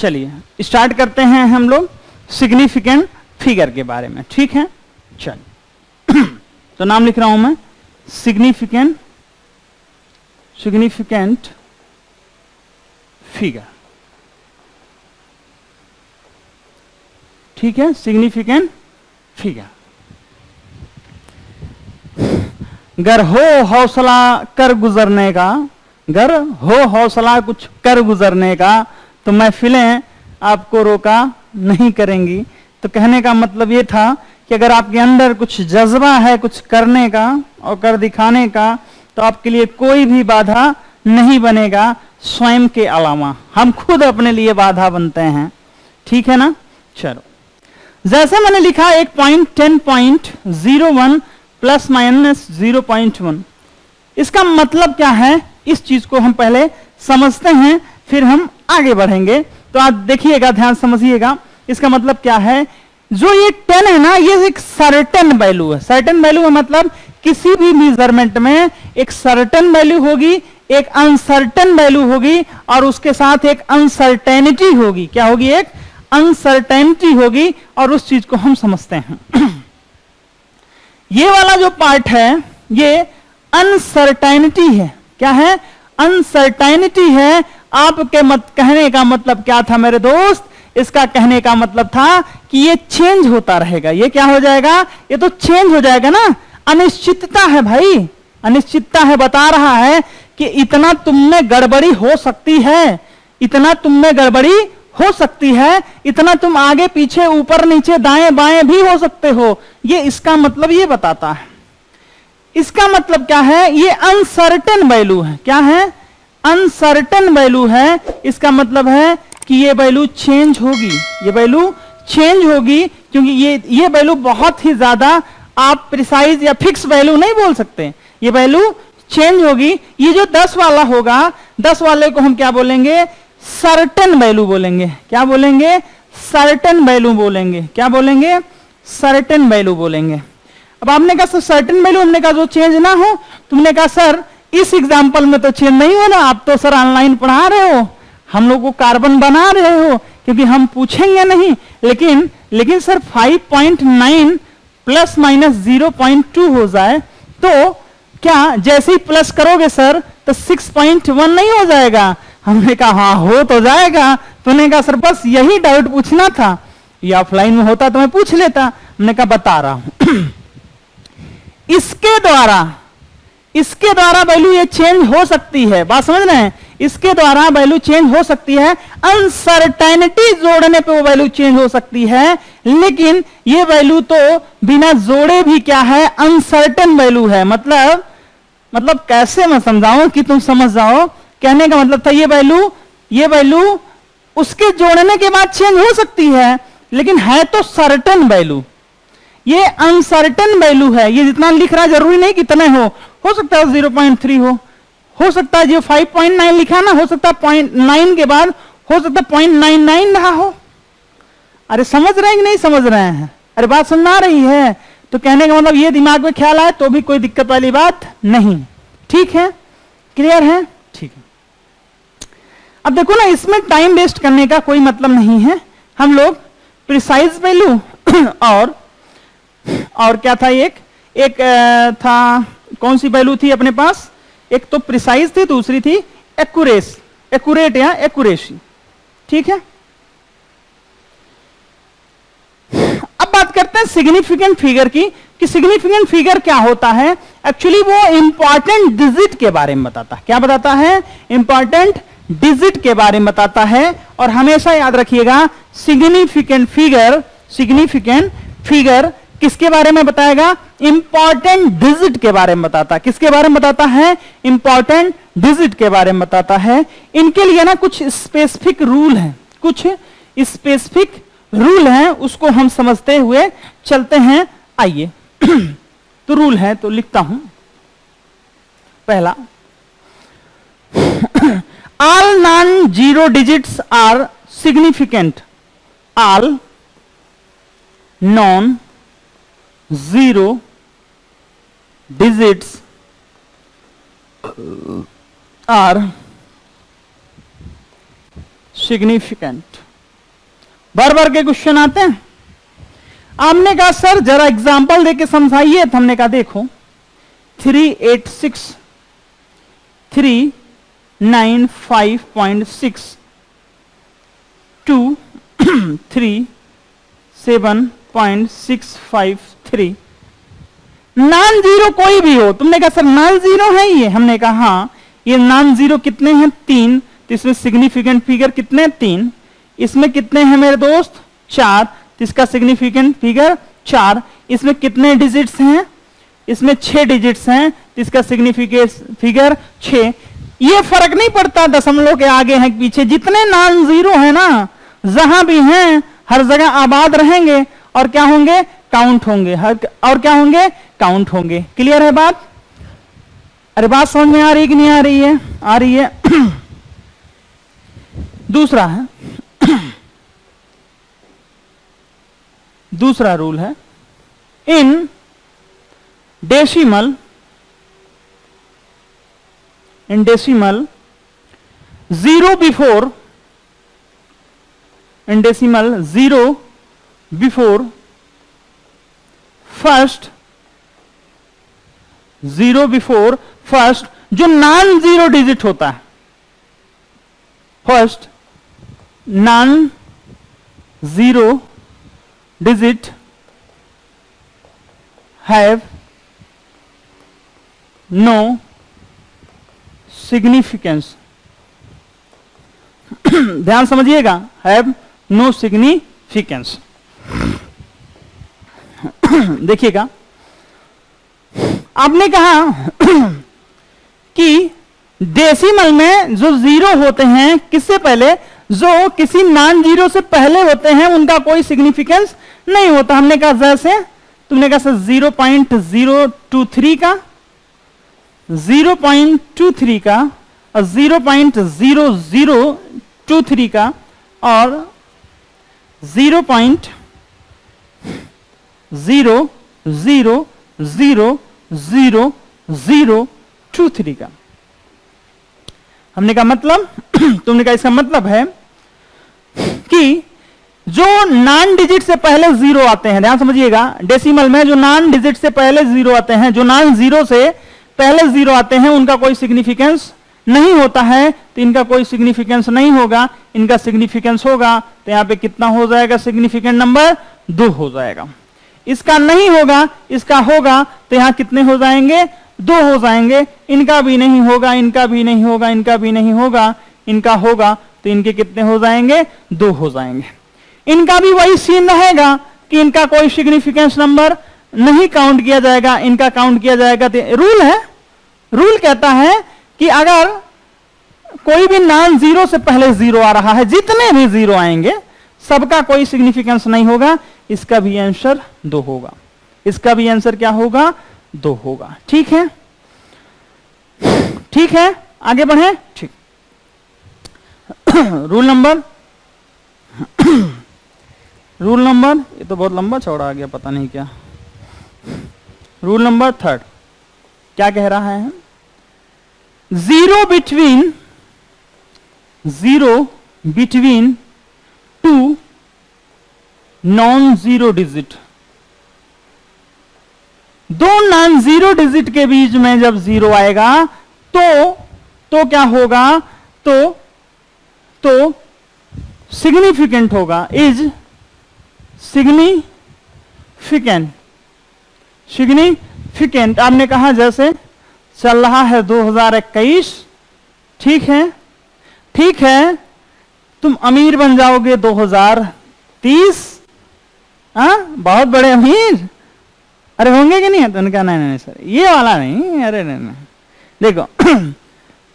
चलिए स्टार्ट करते हैं हम लोग सिग्निफिकेंट फिगर के बारे में, ठीक है। चलिए तो नाम लिख रहा हूं मैं सिग्निफिकेंट फिगर, ठीक है। सिग्निफिकेंट फिगर, गर हो हौसला कर गुजरने का, गर हो हौसला कुछ कर गुजरने का तो महफिलें आपको रोका नहीं करेंगी। तो कहने का मतलब ये था कि अगर आपके अंदर कुछ जज्बा है कुछ करने का और कर दिखाने का तो आपके लिए कोई भी बाधा नहीं बनेगा स्वयं के अलावा। हम खुद अपने लिए बाधा बनते हैं, ठीक है ना। चलो जैसे मैंने लिखा 1.10.01 प्लस माइनस 0.1, इसका मतलब क्या है इस चीज को हम पहले समझते हैं फिर हम आगे बढ़ेंगे। तो आप देखिएगा, ध्यान समझिएगा, इसका मतलब क्या है। जो ये 10 है ना, ये एक सर्टेन वैल्यू है। सर्टेन वैल्यू है मतलब किसी भी मेजरमेंट में एक सर्टेन वैल्यू होगी, एक अनसर्टेन वैल्यू होगी और उसके साथ एक अनसर्टेनिटी होगी। क्या होगी? एक अनसर्टेनिटी होगी और उस चीज को हम समझते हैं। ये वाला जो पार्ट है ये अनसर्टेनिटी है। क्या है? अनसर्टेनिटी है। आपके मत कहने का मतलब क्या था मेरे दोस्त? इसका कहने का मतलब था कि ये चेंज होता रहेगा। ये क्या हो जाएगा? ये तो चेंज हो जाएगा ना। अनिश्चितता है भाई, अनिश्चितता है। बता रहा है कि इतना तुमने गड़बड़ी हो सकती है, इतना तुमने गड़बड़ी हो सकती है, इतना तुम आगे पीछे ऊपर नीचे दाएं बाएं भी हो सकते हो। ये इसका मतलब ये बताता है। इसका मतलब क्या है? ये अनसर्टेन वैल्यू है। क्या है? अनसर्टेन वैल्यू है। इसका मतलब है कि ये वैल्यू चेंज होगी, ये वैल्यू चेंज होगी, क्योंकि ये वैल्यू बहुत ही ज्यादा आप प्रिसाइज या फिक्स वैल्यू नहीं बोल सकते। ये वैल्यू चेंज होगी। ये जो 10 वाला होगा, 10 वाले को हम क्या बोलेंगे? सर्टेन वैल्यू बोलेंगे। क्या बोलेंगे? सर्टेन वैल्यू बोलेंगे। क्या बोलेंगे? सर्टेन वैल्यू बोलेंगे। अब आपने कहा सर सर्टेन वैल्यू, हमने कहा जो चेंज ना हो। तुमने कहा सर इस एग्जाम्पल में तो चेंज नहीं हो ना, आप तो सर ऑनलाइन पढ़ा रहे हो, हम लोग को कार्बन बना रहे हो, क्योंकि हम पूछेंगे नहीं। लेकिन सर 5.9 प्लस माइनस 0.2 हो जाए तो क्या जैसे ही प्लस करोगे सर तो 6.1 नहीं हो जाएगा? हमने कहा हाँ हो तो जाएगा। तूने कहा सर बस यही डाउट पूछना था, ये ऑफलाइन में होता तो मैं पूछ लेता। हमने कहा बता रहा हूं। इसके द्वारा वैल्यू ये चेंज हो सकती है। बात समझ रहे हैं? इसके द्वारा वैल्यू चेंज हो सकती है। अनसर्टेनिटी जोड़ने पे वो वैल्यू चेंज हो सकती है, लेकिन ये वैल्यू तो बिना जोड़े भी क्या है? अनसर्टेन वैल्यू है। मतलब कैसे मैं समझाऊं कि तुम समझ जाओ। कहने का मतलब था ये वैल्यू उसके जोड़ने के बाद चेंज हो सकती है, लेकिन है तो सर्टेन वैल्यू। ये अनसर्टेन वैल्यू है। ये जितना लिख रहा जरूरी नहीं कितने हो सकता है 0.3 हो सकता है जो 5.9 लिखा ना, हो सकता है 0.9 के बाद हो सकता है 0.99 रहा हो। अरे समझ रहे हैं कि नहीं समझ रहे हैं? अरे बात समझ आ रही है? तो कहने का मतलब ये दिमाग में ख्याल आए तो भी कोई दिक्कत वाली बात नहीं। ठीक है? क्लियर है? ठीक है। अब देखो ना, इसमें टाइम वेस्ट करने का कोई मतलब नहीं है। हम लोग प्रिसाइज वैल्यू और क्या था? एक था, कौन सी वैल्यू थी अपने पास? एक तो प्रिसाइज थी, दूसरी थी एक्यूरेट या एक्यूरेसी। ठीक है। अब बात करते हैं सिग्निफिकेंट फिगर की, कि सिग्निफिकेंट फिगर क्या होता है। एक्चुअली वो इंपॉर्टेंट डिजिट के बारे में बताता है। क्या बताता है? इंपॉर्टेंट डिजिट के बारे में बताता है। और हमेशा याद रखिएगा सिग्निफिकेंट फिगर किसके बारे में बताएगा? इंपॉर्टेंट डिजिट के बारे में बताता है। किसके बारे में बताता है? इंपॉर्टेंट डिजिट के बारे में बताता है। इनके लिए ना कुछ स्पेसिफिक रूल हैं, उसको हम समझते हुए चलते हैं। आइए तो रूल है तो लिखता हूं। पहला, all non-zero digits are significant. All non-zero digits are significant. बार बार के क्वेश्चन आते हैं। आपने कहा सर जरा एग्जांपल देके समझाइए, तो हमने कहा देखो 386 395.6 2 37.653 नॉन जीरो कोई भी हो। तुमने कहा सर नॉन जीरो है ये, हमने कहा हाँ ये नॉन जीरो कितने हैं 3, तो इसमें सिग्निफिकेंट फिगर कितने 3, इसमें कितने हैं मेरे दोस्त 4, तो इसका सिग्निफिकेंट फिगर 4, इसमें कितने डिजिट्स हैं, इसमें 6 डिजिट्स हैं, तो इसका सिग्निफिकेंट फिगर 6। ये फर्क नहीं पड़ता दशमलव के आगे हैं पीछे, जितने नॉन जीरो है ना जहां भी हैं हर जगह आबाद रहेंगे और क्या होंगे काउंट होंगे, और क्या होंगे काउंट होंगे। क्लियर है बात? अरे बात समझ में आ रही कि नहीं आ रही है? आ रही है। दूसरा है दूसरा रूल है in decimal 0 before in decimal 0 before first 0 before first जो नॉन जीरो डिजिट होता है, first non zero digit have no significance. ध्यान समझिएगा, हैव नो सिग्निफिकेंस। देखिएगा आपने कहा कि डेसिमल में जो जीरो होते हैं किससे पहले, जो किसी नॉन जीरो से पहले होते हैं उनका कोई सिग्निफिकेंस नहीं होता। हमने कहा जैसे तुमने कहा सर 0.023 का 0.23 का और 0.0023 का और 0.0000023 का। हमने कहा मतलब तुमने कहा इसका मतलब है कि जो नॉन डिजिट से पहले जीरो आते हैं, ध्यान समझिएगा, डेसिमल में जो नॉन डिजिट से पहले जीरो आते हैं, जो नॉन जीरो से पहले जीरो आते हैं उनका कोई सिग्निफिकेंस नहीं होता है, तो इनका कोई सिग्निफिकेंस नहीं होगा, इनका सिग्निफिकेंस होगा तो यहां पे कितना हो जाएगा, सिग्निफिकेंट नंबर 2 हो जाएगा। इसका नहीं होगा, इसका होगा तो यहां कितने हो जाएंगे, 2 हो जाएंगे। इनका भी नहीं होगा, इनका भी नहीं होगा, इनका भी नहीं होगा, इनका होगा तो इनके कितने हो जाएंगे, 2 हो जाएंगे। इनका भी वही सीन रहेगा कि इनका कोई सिग्निफिकेंस नंबर नहीं काउंट किया जाएगा, इनका काउंट किया जाएगा। तो रूल है, रूल कहता है कि अगर कोई भी नॉन जीरो से पहले जीरो आ रहा है, जितने भी जीरो आएंगे सबका कोई सिग्निफिकेंस नहीं होगा, इसका भी आंसर 2 होगा, इसका भी आंसर क्या होगा, 2 होगा। ठीक है, ठीक है, आगे बढ़े। ठीक, रूल नंबर ये तो बहुत लंबा चौड़ा आ गया, पता नहीं क्या। रूल नंबर 3 क्या कह रहा है, zero between 2 non zero digit, 2 non zero digit के बीच में जब जीरो आएगा तो क्या होगा, तो सिग्निफिकेंट होगा, इज सिग्निफिकेंट। आपने कहा जैसे चल रहा है 2021, ठीक है, ठीक है, तुम अमीर बन जाओगे 2030, बहुत बड़े अमीर, अरे होंगे कि नहीं? तो उनका नहीं सर ये वाला नहीं, अरे नहीं, देखो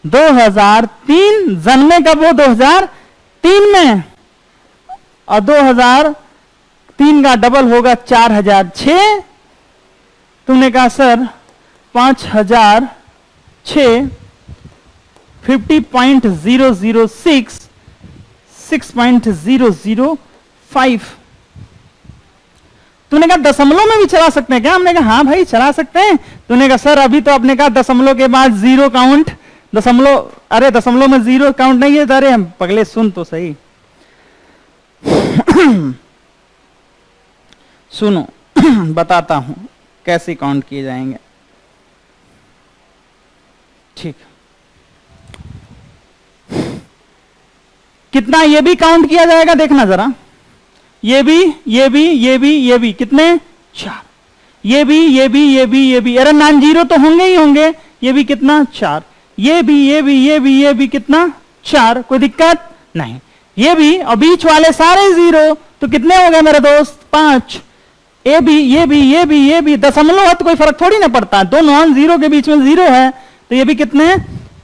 2003 जन्मे कब वो, 2003 में, और 2003 का डबल होगा 4006। तुमने कहा सर 5006 50.006 6.005। तूने कहा दशमलव में भी चला सकते हैं क्या? हमने कहा हाँ भाई चला सकते हैं। तूने कहा सर अभी तो आपने कहा दशमलव के बाद जीरो काउंट, दशमलव, अरे दशमलव में जीरो काउंट नहीं है। अरे हम पगले सुन तो सही। सुनो बताता हूं कैसे काउंट किए जाएंगे। ठीक, कितना ये भी काउंट किया जाएगा, देखना जरा, ये भी ये भी ये भी ये भी, कितने 4, ये भी ये भी ये भी ये भी, अरे नॉन जीरो तो होंगे ही होंगे, ये भी कितना 4, ये भी ये भी ये भी ये भी कितना 4, कोई दिक्कत नहीं, ये भी, और बीच वाले सारे जीरो, तो कितने हो गए मेरे दोस्त 5, ये भी ये भी ये भी ये भी, दशमलव है तो कोई फर्क थोड़ी ना पड़ता, दो नॉन जीरो के बीच में जीरो है, तो ये भी कितने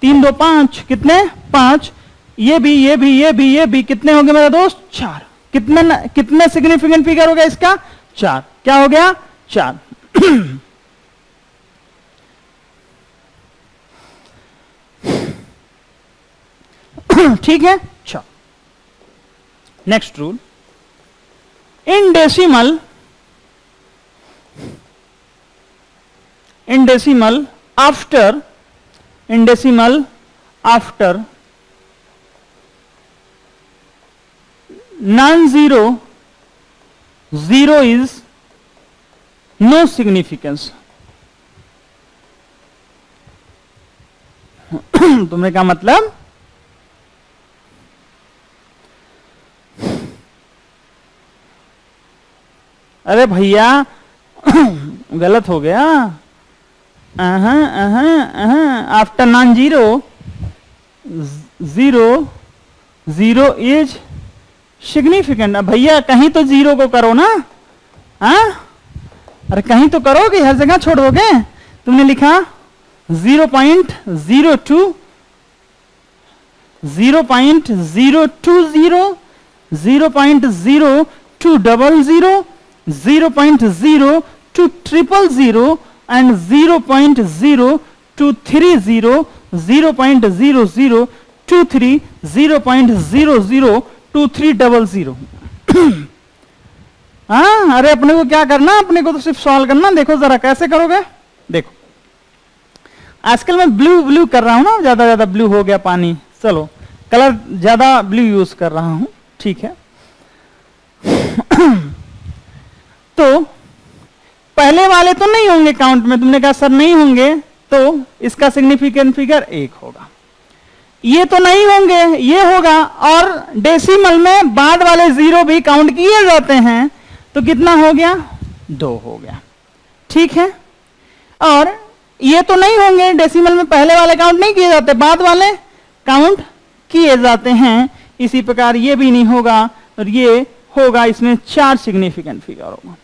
3 2 5, कितने 5, ये भी ये भी ये भी ये भी, कितने हो गए मेरे दोस्त 4, कितने सिग्निफिकेंट फिगर हो गया इसका 4, क्या हो गया 4। ठीक है, अच्छा next rule, in decimal after non-zero, zero is no significance। तुमने क्या मतलब, अरे भैया गलत हो गया, after non zero, zero is significant. भैया कहीं तो जीरो को करो ना, अरे कहीं तो करोगे, हर जगह छोड़ दोगे। तुमने लिखा 0.02, 0.020, 0.0200, 0.02000 and 0.0230, 0.0023, 0.002300। हाँ, अरे अपने को क्या करना, अपने को तो सिर्फ सॉल्व करना। देखो जरा कैसे करोगे, देखो आजकल मैं ब्लू कर रहा हूं ना, ज्यादा ब्लू हो गया पानी, चलो कलर ज्यादा ब्लू यूज कर रहा हूं, ठीक है। तो पहले वाले तो नहीं होंगे काउंट में, तुमने कहा सर नहीं होंगे, तो इसका सिग्निफिकेंट फिगर 1 होगा। ये तो नहीं होंगे, ये होगा। और डेसिमल में बाद वाले जीरो भी काउंट किए जाते हैं, तो कितना हो गया 2 हो गया, ठीक है। और ये तो नहीं होंगे, डेसिमल में पहले वाले काउंट नहीं किए जाते, बाद वाले काउंट किए जाते हैं। इसी प्रकार ये भी नहीं होगा, और ये होगा, इसमें 4 सिग्निफिकेंट फिगर होगा।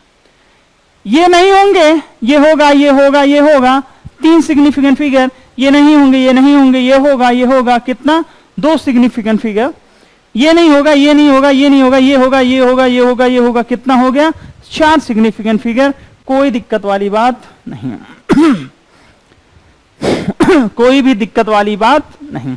ये नहीं होंगे, ये होगा, ये होगा, ये होगा, 3 सिग्निफिकेंट फिगर। ये नहीं होंगे, ये नहीं होंगे, ये होगा, ये होगा, कितना 2 सिग्निफिकेंट फिगर। ये नहीं होगा, ये नहीं होगा, ये नहीं होगा, ये होगा, ये होगा, ये होगा, ये होगा, कितना हो गया 4 सिग्निफिकेंट फिगर। कोई दिक्कत वाली बात नहीं कोई भी दिक्कत वाली बात नहीं।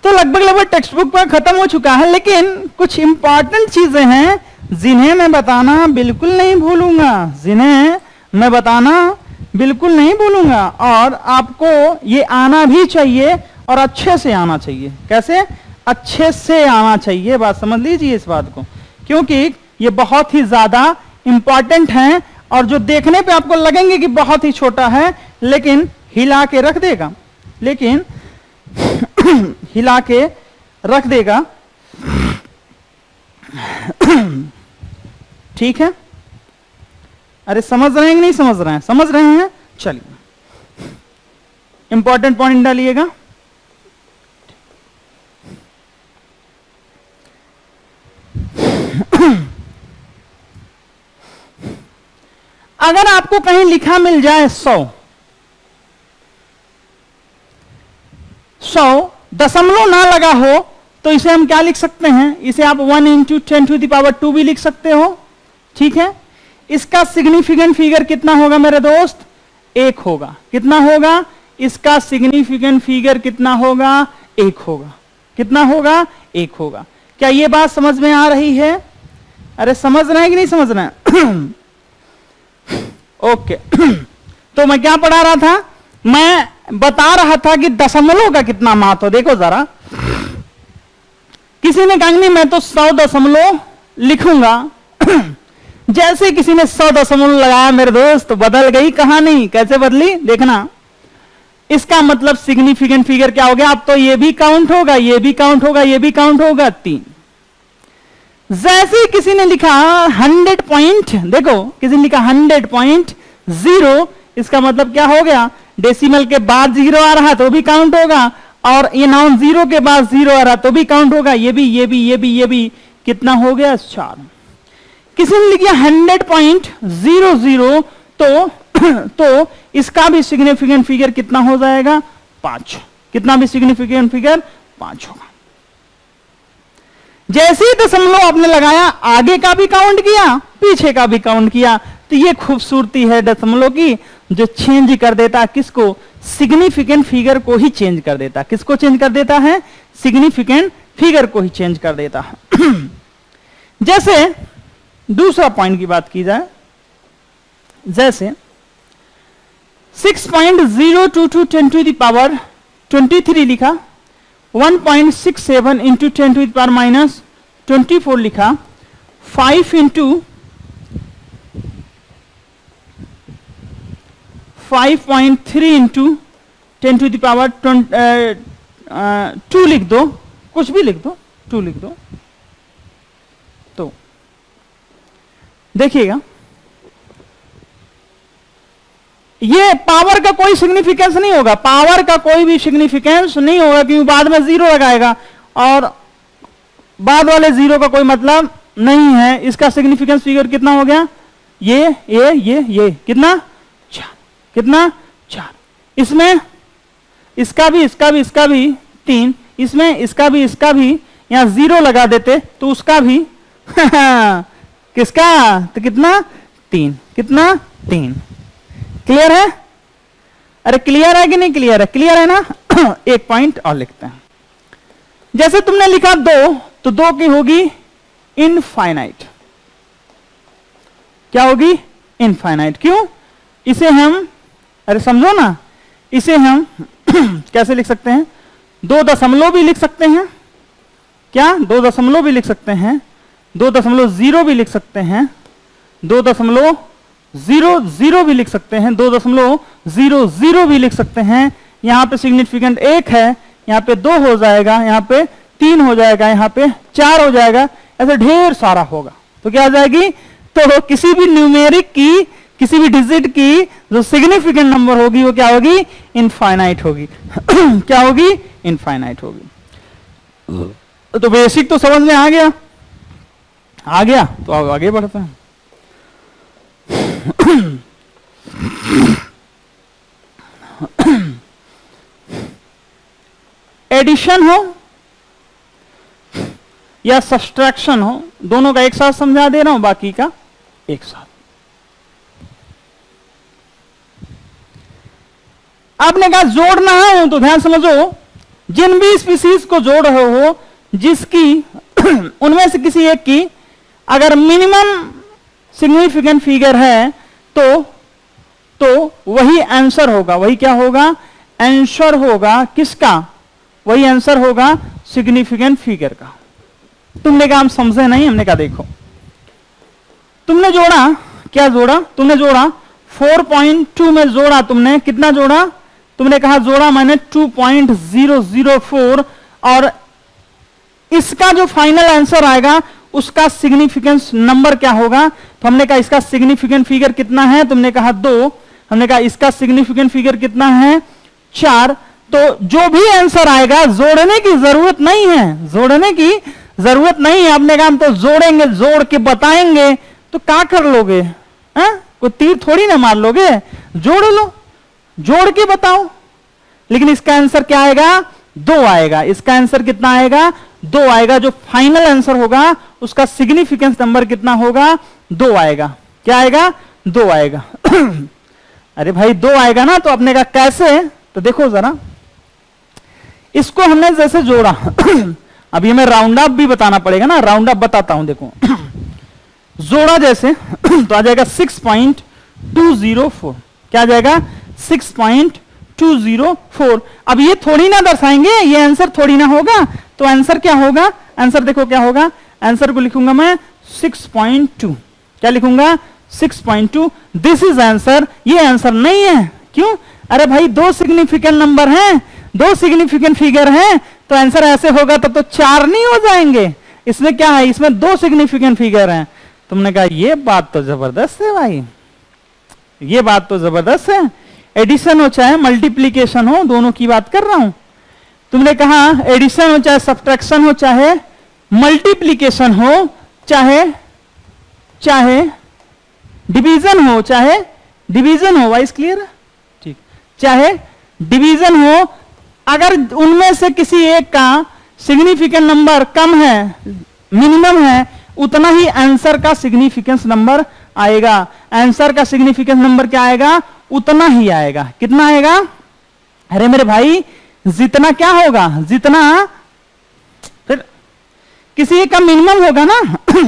तो लगभग टेक्स्ट बुक पर खत्म हो चुका है, लेकिन कुछ इंपॉर्टेंट चीजें हैं जिन्हें मैं बताना बिल्कुल नहीं भूलूंगा, जिन्हें मैं बताना बिल्कुल नहीं भूलूंगा। और आपको ये आना भी चाहिए, और अच्छे से आना चाहिए। कैसे? अच्छे से आना चाहिए, बात समझ लीजिए इस बात को, क्योंकि ये बहुत ही ज्यादा इंपॉर्टेंट है। और जो देखने पे आपको लगेंगे कि बहुत ही छोटा है, लेकिन हिला के रख देगा, लेकिन हिला के रख देगा, ठीक है। अरे समझ रहे हैं कि नहीं समझ रहे हैं? समझ रहे हैं, चलिए इंपॉर्टेंट पॉइंट डालिएगा। अगर आपको कहीं लिखा मिल जाए 100 दशमलव ना लगा हो, तो इसे हम क्या लिख सकते हैं? इसे आप 1 × 10⁻² भी लिख सकते हो, ठीक है। इसका सिग्निफिकेंट फिगर कितना होगा मेरे दोस्त? 1 होगा। कितना होगा? इसका सिग्निफिकेंट फिगर कितना होगा? 1 होगा। कितना होगा? 1 होगा। क्या ये बात समझ में आ रही है? अरे समझ रहे हैं कि नहीं समझ रहे हैं? ओके। तो मैं क्या पढ़ा रहा था? मैं बता रहा था कि दशमलव का कितना महत्व। देखो जरा, किसी ने कहा नहीं मैं तो 100 दशमलव लिखूंगा जैसे किसी ने 100 दशमलव लगाया मेरे दोस्त तो बदल गई कहानी। कैसे बदली देखना। इसका मतलब सिग्निफिकेंट फिगर क्या हो गया? अब तो ये भी काउंट होगा, ये भी काउंट होगा, ये भी काउंट होगा, 3। जैसे किसी ने लिखा 100 पॉइंट, देखो किसी ने लिखा 100.0, इसका मतलब क्या हो गया? डेसिमल के बाद 0 आ रहा तो भी काउंट होगा, और ये नॉन जीरो के बाद 0 आ रहा तो भी काउंट होगा। ये भी, ये भी, ये भी, ये भी, कितना हो गया? 4। किसी ने लिखा 100.00 तो इसका भी सिग्निफिकेंट फिगर कितना हो जाएगा? 5। कितना भी सिग्निफिकेंट फिगर? 5 होगा। जैसे ही दशमलव आपने लगाया आगे का भी काउंट किया, पीछे का भी काउंट किया। तो ये खूबसूरती है दशमलव की, जो चेंज कर देता किसको? सिग्निफिकेंट फिगर को ही चेंज कर देता। किसको चेंज कर देता है? सिग्निफिकेंट फिगर को ही चेंज कर देता है। जैसे दूसरा पॉइंट की बात की जाए, जैसे 6.022 10 to the power 23 लिखा, 1.67 into 10 to the power minus 24 लिखा, 5 into 5.3 into 10 to the power 2 लिख दो, कुछ भी लिख दो, 2 लिख दो। तो देखिएगा ये पावर का कोई सिग्निफिकेंस नहीं होगा, पावर का कोई भी सिग्निफिकेंस नहीं होगा, क्योंकि बाद में 0 लगाएगा और बाद वाले 0 का कोई मतलब नहीं है। इसका सिग्निफिकेंस फिगर कितना हो गया? ये कितना? 4। कितना? 4। इसमें इसका भी 3, इसमें इसका भी यहां 0 लगा देते तो उसका भी किसका? तो कितना? 3। कितना? 3। क्लियर है? अरे क्लियर है कि नहीं क्लियर है? क्लियर है ना? एक पॉइंट और लिखते हैं। जैसे तुमने लिखा 2 तो 2 की होगी इनफाइनाइट। क्या होगी? इनफाइनाइट। क्यों? इसे हम, अरे समझो ना, इसे हम कैसे लिख सकते हैं? 2 दशमलव भी लिख सकते हैं। क्या? 2 दशमलव भी लिख सकते हैं, 2.0 भी लिख सकते हैं, 2.00 भी लिख सकते हैं, 2.00 भी लिख सकते हैं। यहां पे सिग्निफिकेंट 1 है, यहां पे 2 हो जाएगा, यहां पे 3 हो जाएगा, यहां पे 4 हो जाएगा, ऐसे ढेर सारा होगा। तो क्या आ जाएगी? तो किसी भी न्यूमेरिक की, किसी भी डिजिट की जो सिग्निफिकेंट नंबर होगी वो क्या होगी? इनफाइनाइट होगी। क्या होगी? इनफाइनाइट होगी। तो बेसिक तो समझ में आ गया? आ गया तो अब आगे बढ़ते हैं। एडिशन हो या सब्सट्रैक्शन हो, दोनों का एक साथ समझा दे रहा हूं, बाकी का एक साथ। आपने कहा जोड़ना है तो ध्यान समझो, जिन भी स्पीसीज को जोड़ रहे हो, जिसकी उनमें से किसी एक की अगर मिनिमम सिग्निफिकेंट फिगर है तो वही आंसर होगा। वही क्या होगा? आंसर होगा। किसका? वही आंसर होगा सिग्निफिकेंट फिगर का। तुमने कहा हम समझे नहीं, हमने कहा देखो, तुमने जोड़ा, क्या जोड़ा? तुमने जोड़ा 4.2 में जोड़ा, तुमने कितना जोड़ा? तुमने कहा जोड़ा मैंने 2.004, और इसका जो फाइनल आंसर आएगा उसका सिग्निफिकेंस नंबर क्या होगा? तो हमने कहा इसका सिग्निफिकेंट फिगर कितना है? तुमने कहा 2। हमने कहा इसका सिग्निफिकेंट फिगर कितना है? 4। तो जो भी आंसर आएगा जोड़ने की जरूरत नहीं है, जोड़ने की जरूरत नहीं है। आपने कहा हम तो जोड़ेंगे, जोड़ के बताएंगे, तो क्या कर लोगे? कोई तीर थोड़ी ना मार लोगे, जोड़ लो, जोड़ के बताओ। लेकिन इसका आंसर क्या आएगा? 2 आएगा। इसका आंसर कितना आएगा? 2 आएगा। जो फाइनल आंसर होगा उसका सिग्निफिकेंस नंबर कितना होगा? 2 आएगा। क्या आएगा? 2 आएगा। अरे भाई 2 आएगा ना, तो आपने कहा कैसे? तो देखो जरा, इसको हमने जैसे जोड़ा अभी हमें राउंड अप भी बताना पड़ेगा ना, राउंड अप बताता हूं। देखो जोड़ा जैसे तो आ जाएगा 6.204। क्या आ जाएगा? 6.204। अब ये थोड़ी ना दर्शाएंगे, ये आंसर थोड़ी ना होगा, तो आंसर क्या होगा? आंसर देखो क्या होगा, आंसर को लिखूंगा मैं 6.2। क्या लिखूंगा? 6.2। This is answer. ये आंसर नहीं है। क्यों? अरे भाई दो सिग्निफिकेंट नंबर हैं, दो सिग्निफिकेंट फिगर हैं, तो आंसर ऐसे होगा तब तो 4 नहीं हो जाएंगे। इसमें क्या है? इसमें दो सिग्निफिकेंट फिगर हैं। तुमने कहा ये बात तो जबरदस्त है भाई, ये बात तो जबरदस्त है। एडिशन हो चाहे मल्टीप्लीकेशन हो, दोनों की बात कर रहा हूं। तुमने कहा एडिशन हो चाहे सब्ट्रैक्शन हो, चाहे मल्टीप्लीकेशन हो, चाहे डिवीजन हो, चाहे डिवीजन हो, वाइस क्लियर? ठीक, चाहे डिवीजन हो, अगर उनमें से किसी एक का सिग्निफिकेंट नंबर कम है, मिनिमम है, उतना ही आंसर का सिग्निफिकेंस नंबर आएगा। आंसर का सिग्निफिकेंस नंबर क्या आएगा? उतना ही आएगा। कितना आएगा? अरे मेरे भाई जितना क्या होगा? जितना, फिर किसी एक का मिनिमम होगा ना।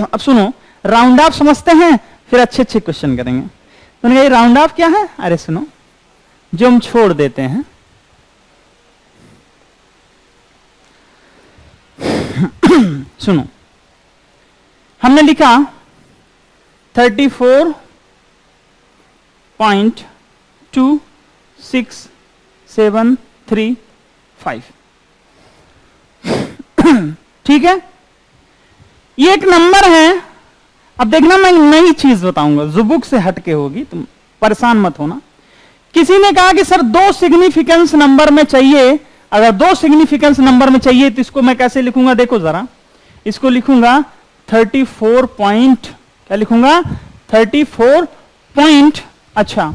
अब सुनो, राउंड ऑफ समझते हैं, फिर अच्छे अच्छे क्वेश्चन करेंगे। तो ये राउंड ऑफ क्या है? अरे सुनो, जो हम छोड़ देते हैं, सुनो, हमने लिखा 34.2673 ठीक है, ये एक नंबर है। अब देखना, मैं नई चीज बताऊंगा जो बुक से हटके होगी, तुम परेशान मत होना। किसी ने कहा कि सर दो सिग्निफिकेंस नंबर में चाहिए, अगर दो सिग्निफिकेंस नंबर में चाहिए तो इसको मैं कैसे लिखूंगा? देखो जरा, इसको लिखूंगा 34 पॉइंट, क्या लिखूंगा? 34 पॉइंट, अच्छा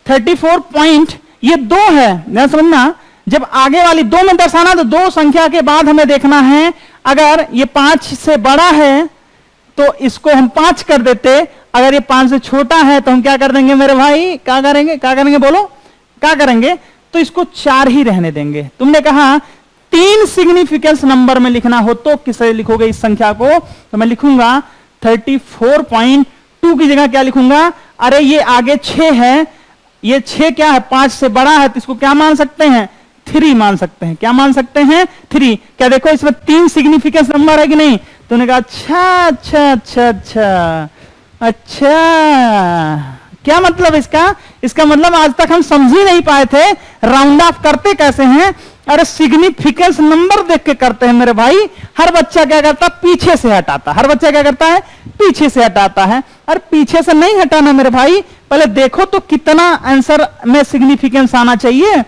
34 पॉइंट, ये दो है, ध्यान समझना। जब आगे वाली दो में दर्शाना तो दो संख्या के बाद हमें देखना है, अगर ये 5 से बड़ा है तो इसको हम 5 कर देते, अगर ये 5 से छोटा है तो हम क्या कर देंगे मेरे भाई? क्या करेंगे? क्या करेंगे? बोलो, क्या करेंगे? तो इसको 4 ही रहने देंगे। तुमने कहा 3 सिग्निफिकेंस नंबर में लिखना हो तो किसे लिखोगे इस संख्या को? तो मैं लिखूंगा 34.2 की जगह क्या लिखूंगा? अरे ये आगे 6 है, ये 6 क्या है? 5 से बड़ा है, तो इसको क्या मान सकते हैं? 3 मान सकते हैं। क्या मान सकते हैं? 3। क्या देखो इसमें 3 सिग्निफिकेंस नंबर है कि नहीं? तो उन्होंने कहा अच्छा अच्छा अच्छा अच्छा अच्छा, क्या मतलब इसका? इसका मतलब आज तक हम समझ ही नहीं पाए थे राउंड ऑफ करते कैसे हैं। अरे सिग्निफिकेंस नंबर देख के करते हैं मेरे भाई। हर बच्चा क्या करता है? पीछे से हटाता। हर बच्चा क्या करता है? पीछे से हटाता है। अरे पीछे से नहीं हटाना मेरे भाई, पहले देखो तो कितना आंसर में सिग्निफिकेंस आना चाहिए।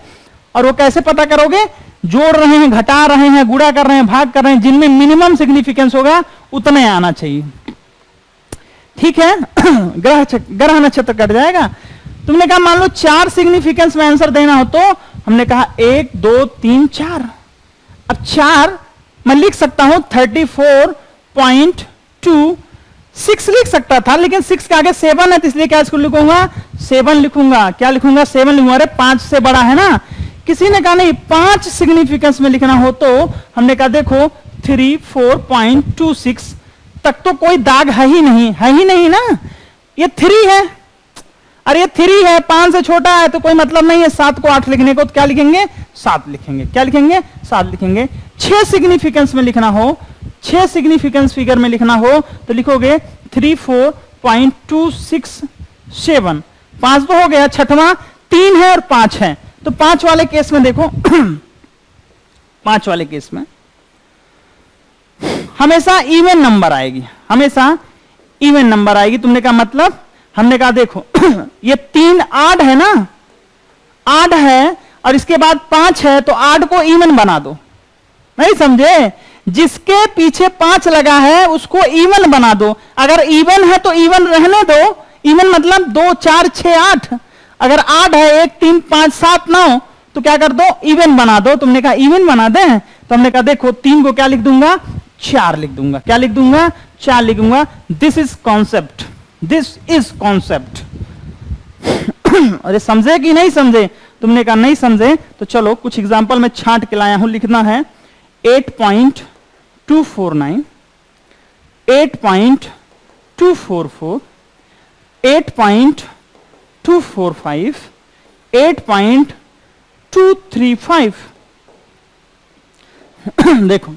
और वो कैसे पता करोगे? जोड़ रहे हैं, घटा रहे हैं, गुणा कर रहे हैं, भाग कर रहे हैं, जिनमें मिनिमम सिग्निफिकेंस होगा उतने आना चाहिए। ठीक है। ग्रह नक्षत्र कट जाएगा। तुमने कहा मान लो 4 सिग्निफिकेंस में आंसर देना हो, तो हमने कहा 1 2 3 4। अब 4 मैं लिख सकता हूं 34.26 लिख सकता था, लेकिन 6 के आगे 7 है, तो इसलिए क्या इसको लिखूंगा? 7 लिखूंगा। क्या लिखूंगा? 7 लिखूंगा। अरे 5 से बड़ा है ना। किसी ने कहा नहीं 5 सिग्निफिकेंस में लिखना हो, तो हमने कहा देखो 34.26 तक तो कोई दाग है ही नहीं, है ही नहीं ना। ये 3 है, अरे ये 3 है, 5 से छोटा है तो कोई मतलब नहीं है 7 को 8 लिखने को, तो क्या लिखेंगे? 7 लिखेंगे। क्या लिखेंगे? 7 लिखेंगे। 6 सिग्निफिकेंस में लिखना हो, 6 सिग्निफिकेंस फिगर में लिखना हो तो लिखोगे 34.267। 5 तो हो गया, छठवां 3 है और 5 है, तो 5 वाले केस में देखो 5 वाले केस में हमेशा इवन नंबर आएगी, हमेशा इवन नंबर आएगी। तुमने कहा मतलब? हमने कहा देखो ये 3 8 है ना, 8 है और इसके बाद 5 है, तो 8 को इवन बना दो। नहीं समझे? जिसके पीछे 5 लगा है उसको इवन बना दो। अगर इवन है तो इवन रहने दो। इवन मतलब 2 4 6 8। अगर 8 है 1 3 5 7 9, तो क्या कर दो? इवन बना दो। तुमने कहा इवन बना दे, तो हमने कहा देखो 3 को क्या लिख दूंगा? 4 लिख दूंगा। क्या लिख दूंगा? 4 लिखूंगा। This is concept, this is concept. अरे समझे कि नहीं समझे? तुमने कहा नहीं समझे, तो चलो कुछ एग्जांपल में छांट के लाया हूं। लिखना है 8.249, 8.244, 8.245, 8.235। देखो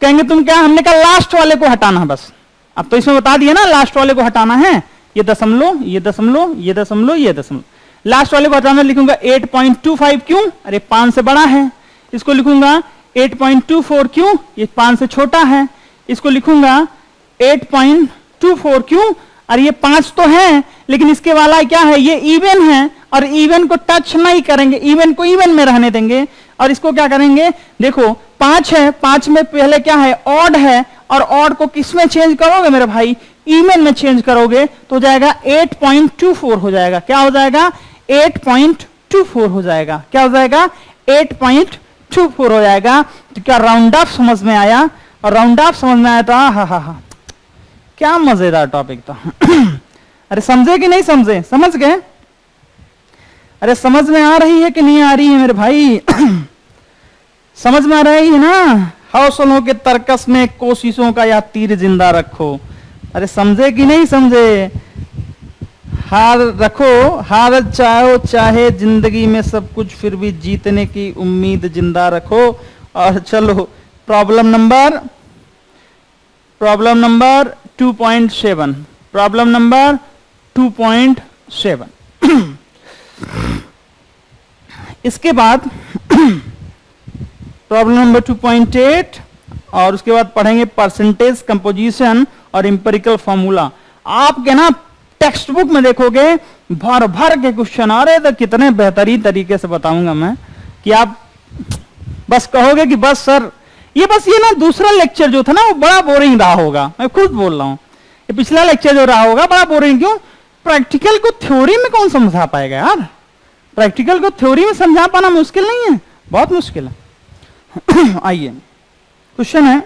कहेंगे तुम क्या, हमने कहा लास्ट वाले को हटाना बस। अब तो इसमें बता दिया ना लास्ट वाले को हटाना है, ये दशमलव, ये दशमलव, ये दशमलव, ये दशमलव, लास्ट वाले को हटाना। लिखूंगा 8.25 क्यों, अरे 5 से बड़ा है। इसको लिखूंगा 8.24 क्यों, ये 5 से छोटा है। इसको लिखूंगा 8.24 क्यों, अरे ये 5 तो है लेकिन इसके वाला क्या है, ये इवन है और इवन को टच नहीं करेंगे, इवन को इवन में रहने देंगे। और इसको क्या करेंगे, देखो 5 है, 5 में पहले क्या है, ऑड है, और ऑड को किस में चेंज करोगे मेरे भाई, इवन में चेंज करोगे तो हो जाएगा 8.24 हो जाएगा। क्या हो जाएगा, 8.24 हो जाएगा। क्या हो जाएगा, 8.24 हो जाएगा। तो क्या राउंड ऑफ समझ में आया, और राउंड ऑफ समझ में आया था, हा क्या मजेदार टॉपिक था। अरे समझे कि नहीं समझे, समझ गए, अरे समझ में आ रही है कि नहीं आ रही है मेरे भाई। समझ में आ रही है ना, हौसलों के तर्कस में कोशिशों का या तीर जिंदा रखो। अरे समझे कि नहीं समझे, हार रखो, हार चाहो चाहे जिंदगी में सब कुछ, फिर भी जीतने की उम्मीद जिंदा रखो। और चलो प्रॉब्लम नंबर 2.7, प्रॉब्लम नंबर 2.7। इसके बाद प्रॉब्लम नंबर 2.8 और उसके बाद पढ़ेंगे परसेंटेज कंपोजिशन और इंपेरिकल फॉर्मूला। आपके ना टेक्स्ट बुक में देखोगे भर भर के क्वेश्चन आ रहे, तो कितने बेहतरीन तरीके से बताऊंगा मैं कि आप बस कहोगे कि बस सर ये ना दूसरा लेक्चर जो था ना वो बड़ा बोरिंग रहा होगा। मैं खुद बोल रहा हूं, ये पिछला लेक्चर जो रहा होगा बड़ा बोरिंग। क्यों, प्रैक्टिकल को थ्योरी में कौन समझा पाएगा यार, प्रैक्टिकल को थ्योरी में समझा पाना मुश्किल नहीं है, बहुत मुश्किल है। आइए क्वेश्चन है,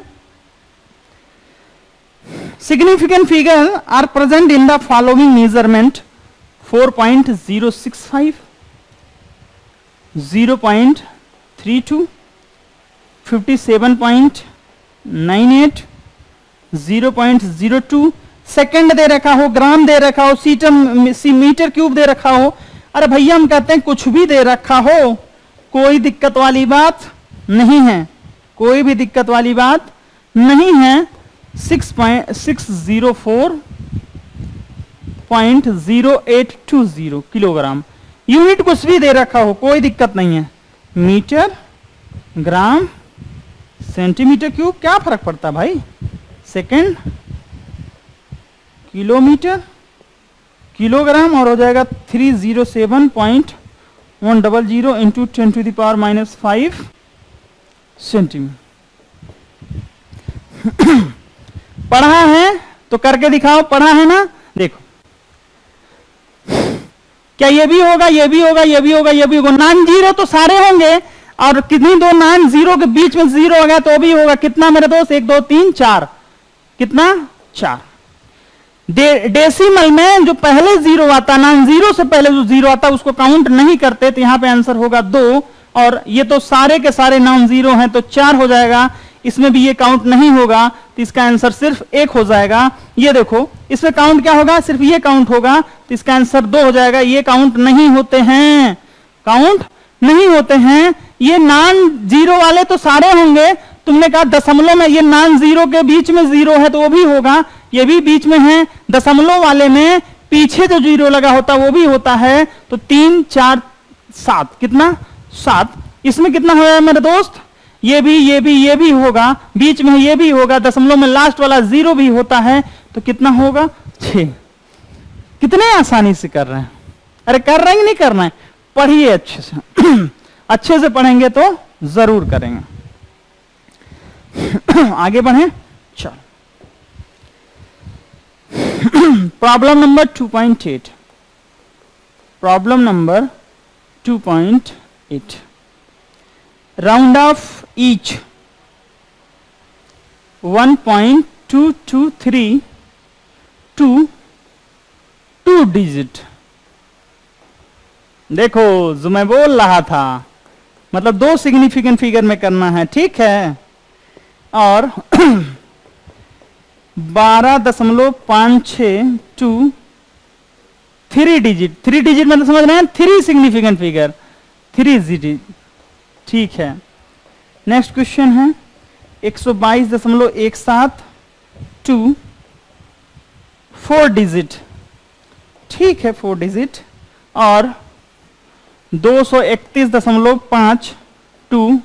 significant figure are present in the following measurement 4.065, 0.32, 57.98, 0.02 second दे रखा हो, ग्राम दे रखा हो, मीटर क्यूब दे रखा हो। अरे भैया हम कहते हैं कुछ भी दे रखा हो, कोई दिक्कत वाली बात नहीं है, कोई भी दिक्कत वाली बात नहीं है। 604.0820 किलोग्राम, यूनिट कुछ भी दे रखा हो कोई दिक्कत नहीं है। मीटर, ग्राम, सेंटीमीटर क्यूब क्या फर्क पड़ता है भाई, सेकंड, किलोमीटर, किलोग्राम, और हो जाएगा 307.100 इंटू 10⁻⁻5 सेंटीमीटर। पढ़ा है तो करके दिखाओ, पढ़ा है ना, देखो क्या ये भी होगा, ये भी होगा, ये भी होगा, ये भी होगा। नॉन जीरो तो सारे होंगे, और कितनी दो नॉन जीरो के बीच में जीरो हो गया तो भी होगा। कितना मेरे दोस्त, 1 2 3 4, कितना 4। डेसिमल में जो पहले जीरो आता, नॉन जीरो से पहले जो जीरो आता उसको काउंट नहीं करते, तो यहां पे आंसर होगा 2। और ये तो सारे के सारे नॉन जीरो हैं तो 4 हो जाएगा। इसमें भी ये काउंट नहीं होगा तो इसका आंसर सिर्फ 1 हो जाएगा। ये देखो इसमें काउंट क्या होगा, सिर्फ ये काउंट होगा तो इसका आंसर 2 हो जाएगा। ये काउंट नहीं होते हैं, काउंट नहीं होते हैं। ये नॉन जीरो वाले तो सारे होंगे, तुमने कहा दशमलव में, ये नॉन जीरो के बीच में जीरो है तो वो भी होगा, ये भी बीच में है। दशमलव वाले में पीछे जो जीरो लगा होता वो भी होता है। तो 3 4 7, कितना 7। इसमें कितना होगा मेरे दोस्त, ये भी, ये भी, ये भी होगा, बीच में ये भी होगा, दशमलव में लास्ट वाला जीरो भी होता है तो कितना होगा 6। कितने आसानी से कर रहे हैं, अरे कर रहे हैं नहीं करना है, पढ़िए अच्छे से। अच्छे से पढ़ेंगे तो जरूर करेंगे। आगे बढ़े, चलो problem number 2.8, problem number 2.8, round off each 1.223 to 2 digit. देखो जो मैं बोल रहा था, मतलब 2 सिग्निफिकेंट फिगर में करना है, ठीक है। और 12.56 टू 3 डिजिट, 3 डिजिट मतलब समझ रहे हैं, 3 सिग्निफिकेंट फिगर, 3 डिजिट, ठीक है। नेक्स्ट क्वेश्चन है, 122.17 टू 4 डिजिट, ठीक है 4 डिजिट, और 231.5 टू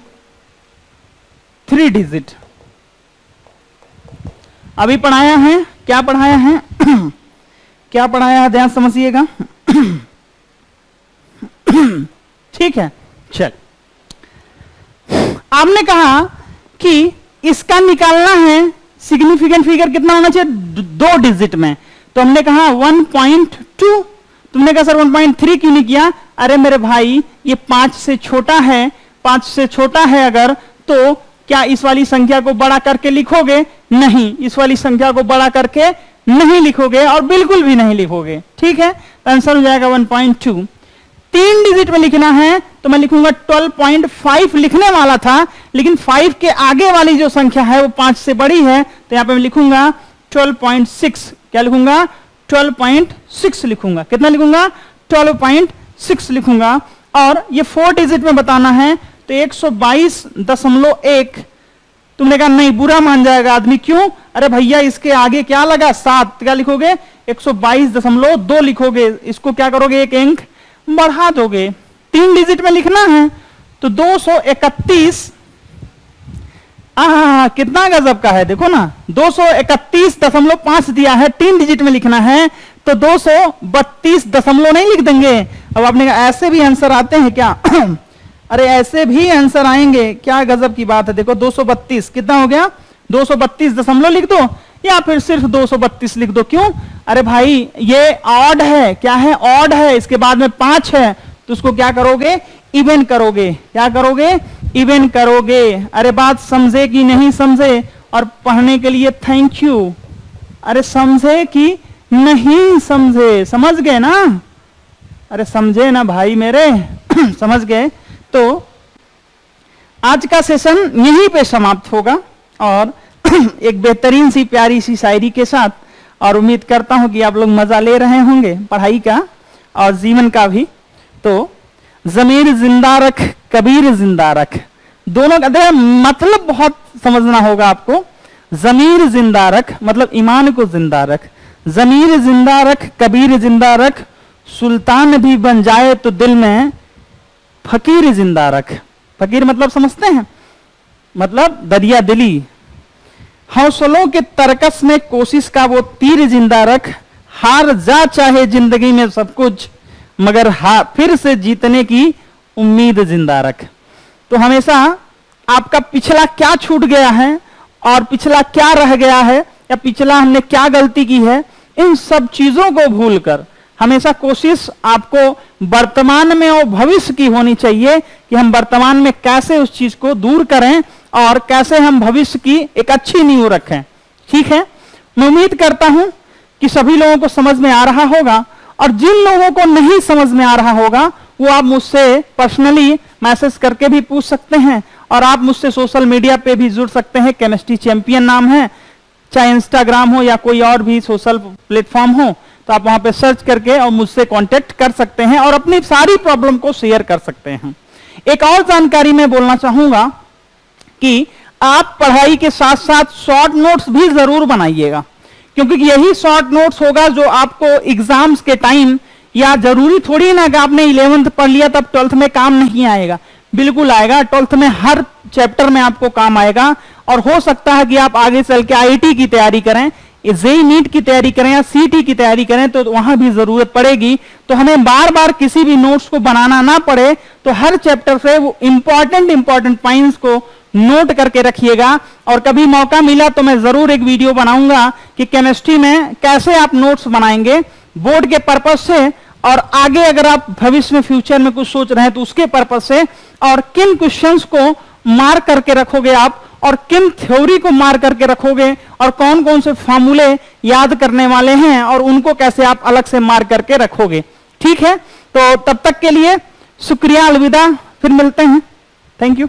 3 डिजिट। अभी पढ़ाया है, क्या पढ़ाया है क्या पढ़ाया है, ध्यान समझिएगा। ठीक है, चल आपने कहा कि इसका निकालना है सिग्निफिकेंट फिगर कितना होना चाहिए, 2 डिजिट में, तो हमने कहा 1.2। तुमने कहा सर 1.3 क्यों नहीं किया? अरे मेरे भाई ये 5 से छोटा है, 5 से छोटा है अगर, तो क्या इस वाली संख्या को बड़ा करके लिखोगे? नहीं, इस वाली संख्या को बड़ा करके नहीं लिखोगे और बिल्कुल भी नहीं लिखोगे। ठीक है, तो आंसर हो जाएगा 1.2। 3 डिजिट में लिखना है तो मैं लिखूंगा 12.5 लिखने वाला था, लेकिन 5 के आगे वाली जो संख्या है वो 5 से बड़ी है, तो यहां पे मैं लिखूंगा 12.6। क्या लिखूंगा? 12.6 लिखूंगा। कितना लिखूंगा? 12.6 लिखूंगा। और ये 4 डिजिट में बताना है तो 122.1। तुमने कहा नहीं, बुरा मान जाएगा आदमी। क्यों? अरे भैया इसके आगे क्या लगा? 7। क्या लिखोगे? 122.2 लिखोगे। इसको क्या करोगे? 1 अंक बढ़ा दोगे। 3 डिजिट में लिखना है तो 231। कितना गजब का है, देखो ना, 231.5 दिया है, 3 डिजिट में लिखना है तो 232 दशमलव नहीं लिख देंगे। अब आपने कहा ऐसे भी आंसर आते हैं क्या? अरे ऐसे भी आंसर आएंगे, क्या गजब की बात है। देखो 232 कितना हो गया? 232 दशमलव लिख दो या फिर सिर्फ 232 लिख दो। क्यों? अरे भाई ये ऑड है। क्या है? ऑड है, इसके बाद में 5 है, तो उसको क्या करोगे? इवन करोगे। क्या करोगे? इवन करोगे। अरे बात समझे कि नहीं समझे? और पढ़ने के लिए थैंक यू। अरे समझे कि नहीं समझे? समझ गए ना? अरे समझे ना भाई मेरे? समझ गए। तो आज का सेशन यहीं पे समाप्त होगा और एक बेहतरीन सी प्यारी सी शायरी के साथ, और उम्मीद करता हूं कि आप लोग मजा ले रहे होंगे पढ़ाई का और जीवन का भी। तो जमीर जिंदा रख, कबीर जिंदा रख, दोनों का मतलब बहुत समझना होगा आपको। जमीर जिंदा रख मतलब ईमान को जिंदा रख, जमीर जिंदा रख, कबीर जिंदा रख, सुल्तान भी बन जाए तो दिल में फकीर जिंदा रख। फकीर मतलब समझते हैं? मतलब दरिया दिली। हौसलों के तरकस में कोशिश का वो तीर जिंदा रख, हार जा चाहे जिंदगी में सब कुछ, मगर फिर से जीतने की उम्मीद जिंदा रख। तो हमेशा आपका पिछला क्या छूट गया है और पिछला क्या रह गया है या पिछला हमने क्या गलती की है, इन सब चीजों को भूलकर हमेशा कोशिश आपको वर्तमान में और भविष्य की होनी चाहिए कि हम वर्तमान में कैसे उस चीज को दूर करें और कैसे हम भविष्य की एक अच्छी नींव रखें। ठीक है, मैं उम्मीद करता हूं कि सभी लोगों को समझ में आ रहा होगा, और जिन लोगों को नहीं समझ में आ रहा होगा वो आप मुझसे पर्सनली मैसेज करके भी पूछ सकते हैं, और आप मुझसे सोशल मीडिया पे भी जुड़ सकते हैं। केमिस्ट्री चैंपियन नाम है, चाहे इंस्टाग्राम हो या कोई और भी सोशल प्लेटफॉर्म हो, तो आप वहां पे सर्च करके और मुझसे कांटेक्ट कर सकते हैं और अपनी सारी प्रॉब्लम को शेयर कर सकते हैं। एक और जानकारी मैं बोलना चाहूंगा कि आप पढ़ाई के साथ साथ शॉर्ट नोट्स भी जरूर बनाइएगा, क्योंकि यही शॉर्ट नोट्स होगा जो आपको एग्जाम्स के टाइम, या जरूरी थोड़ी ना कि आपने 11th पढ़ लिया तब 12th में काम नहीं आएगा, बिल्कुल आएगा। 12th में हर चैप्टर में आपको काम आएगा, और हो सकता है कि आप आगे चल के आईआईटी की तैयारी करें, जेईई नीट की तैयारी करें या सीटी की तैयारी करें, तो वहां भी जरूरत पड़ेगी। तो हमें बार बार किसी भी नोट्स को बनाना ना पड़े, तो हर चैप्टर से वो इंपॉर्टेंट पॉइंट्स को नोट करके रखिएगा। और कभी मौका मिला तो मैं जरूर एक वीडियो बनाऊंगा कि केमिस्ट्री में कैसे आप नोट्स बनाएंगे बोर्ड के पर्पज से, और आगे अगर आप भविष्य में फ्यूचर में कुछ सोच रहे हैं तो उसके पर्पज से, और किन क्वेश्चंस को मार्क करके रखोगे आप, और किन थ्योरी को मार्क करके रखोगे, और कौन कौन से फॉर्मूले याद करने वाले हैं और उनको कैसे आप अलग से मार्क करके रखोगे। ठीक है, तो तब तक के लिए शुक्रिया, अलविदा, फिर मिलते हैं। Thank you.